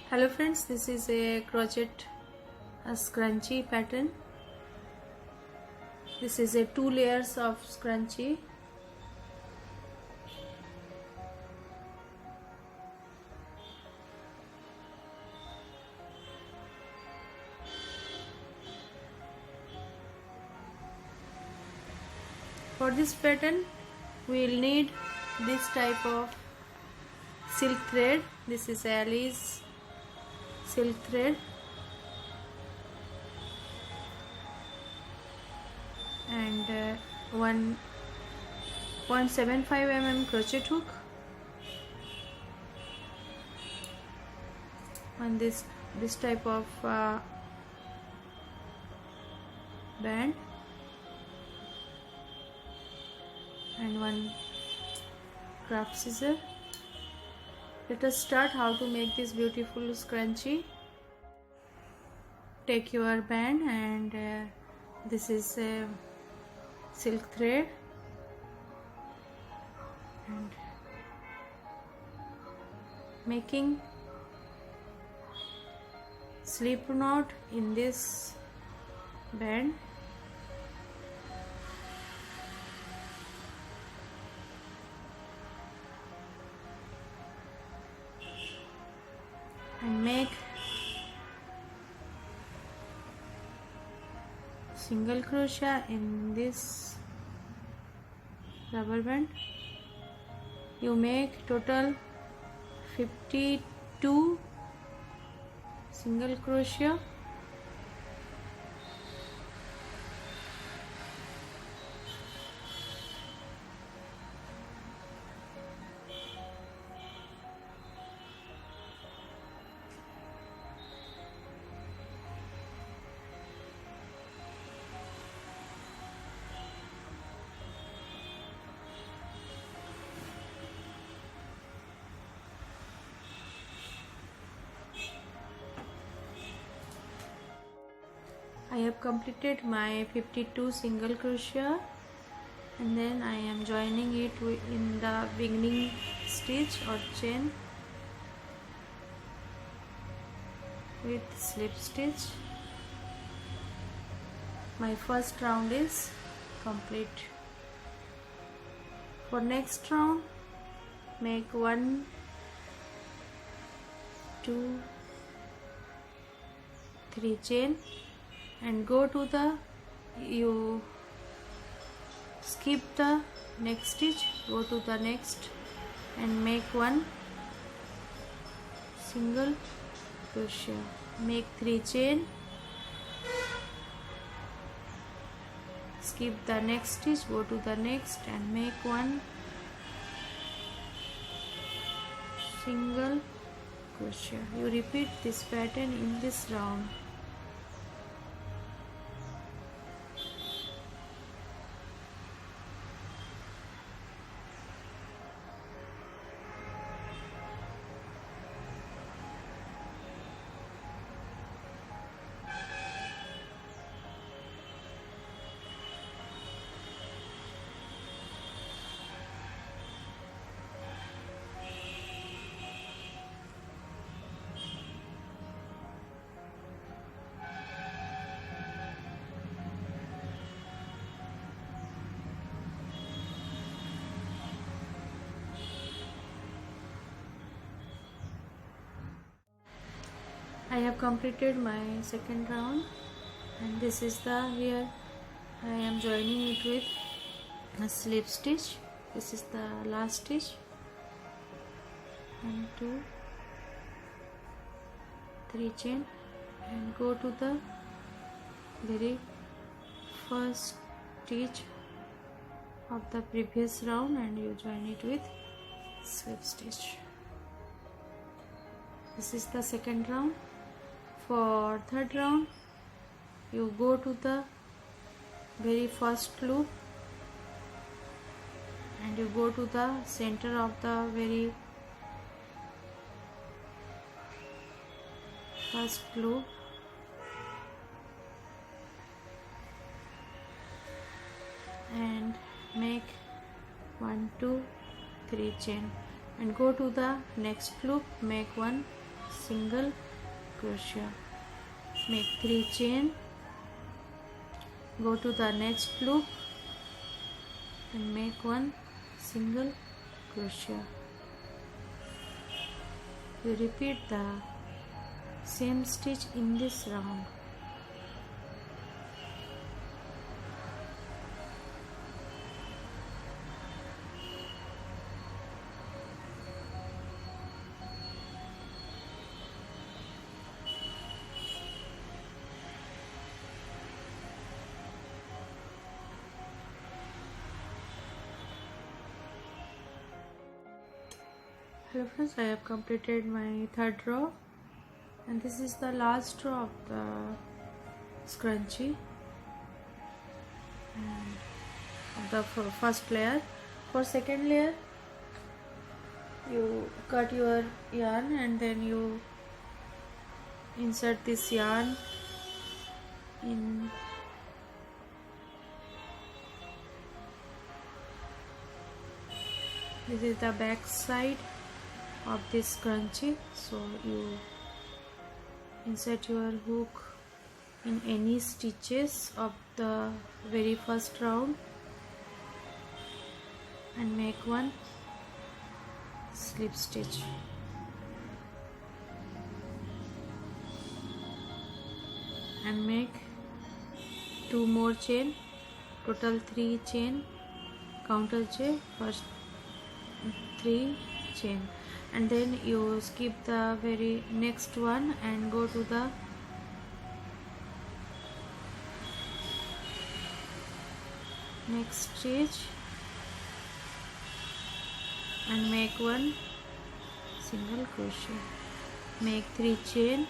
Hello friends, this is a crochet scrunchy pattern. This is a 2 layers of scrunchy. For this pattern we will need this type of silk thread. This is Alice silk thread and 1.75 mm crochet hook on this type of band and one craft scissor. Let us start how to make this beautiful scrunchie. Take your band and this is a silk thread and making slip knot in this band. And make single crochet in this rubber band. You make total 52 single crochet. I have completed my 52 single crochet and then I am joining it in the beginning stitch or chain with slip stitch. My first round is complete. For next round, make 1, 2, 3 chain and go to the, you skip the next stitch, go to the next and make 1 single crochet, make 3 chain, skip the next stitch, go to the next and make 1 single crochet. You repeat this pattern in this round. I have completed my second round and this is the, here I am joining it with a slip stitch. This is the last stitch. 1, 2, 3 chain and go to the very first stitch of the previous round and you join it with slip stitch. This is the second round. For third round, you go to the very first loop and you go to the center of the very first loop and make 1, 2, 3 chain and go to the next loop, make 1 single crochet, make 3 chain, go to the next loop and make 1 single crochet. You repeat the same stitch in this round. Hello friends, I have completed my third row and this is the last row of the scrunchie and of the first layer. For second layer you cut your yarn and then you insert this yarn in this is the back side of this scrunchie, so you insert your hook in any stitches of the very first round and make 1 slip stitch. And make 2 more chain, total 3 chain, counter J, first 3 chain, and then you skip the very next one and go to the next stitch and make 1 single crochet, make 3 chain,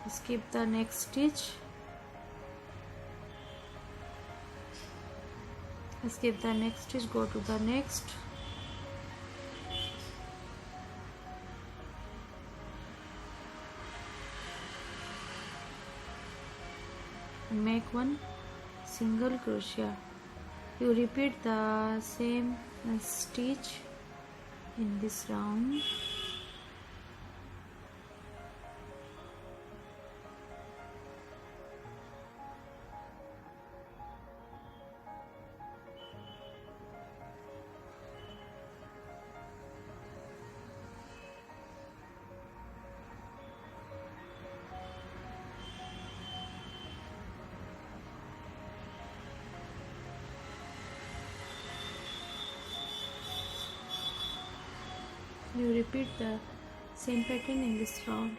skip the next stitch, skip the next stitch, go to the next, and make 1 single crochet. You repeat the same stitch in this round. You repeat the same pattern in this round.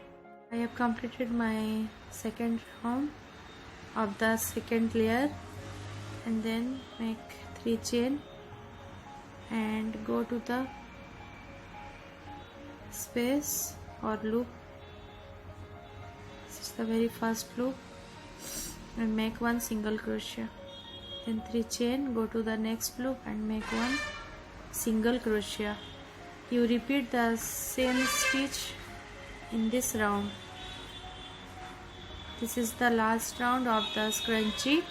I have completed my second round of the second layer and then make 3 chain and go to the space or loop. This is the very first loop and make 1 single crochet, then 3 chain, go to the next loop and make 1 single crochet. You repeat the same stitch in this round. This is the last round of the scrunchie.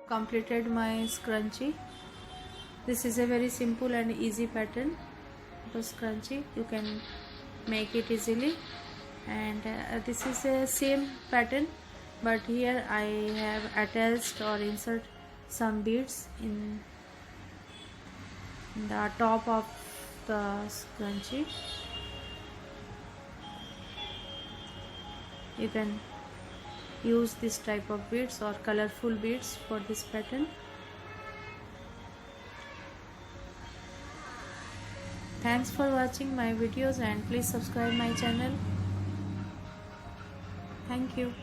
Completed my scrunchie. This is a very simple and easy pattern for scrunchie. You can make it easily, and this is a same pattern, but here I have attached or insert some beads in the top of the scrunchie. You can use this type of beads or colorful beads for this pattern. Thanks for watching my videos and please subscribe my channel. Thank you.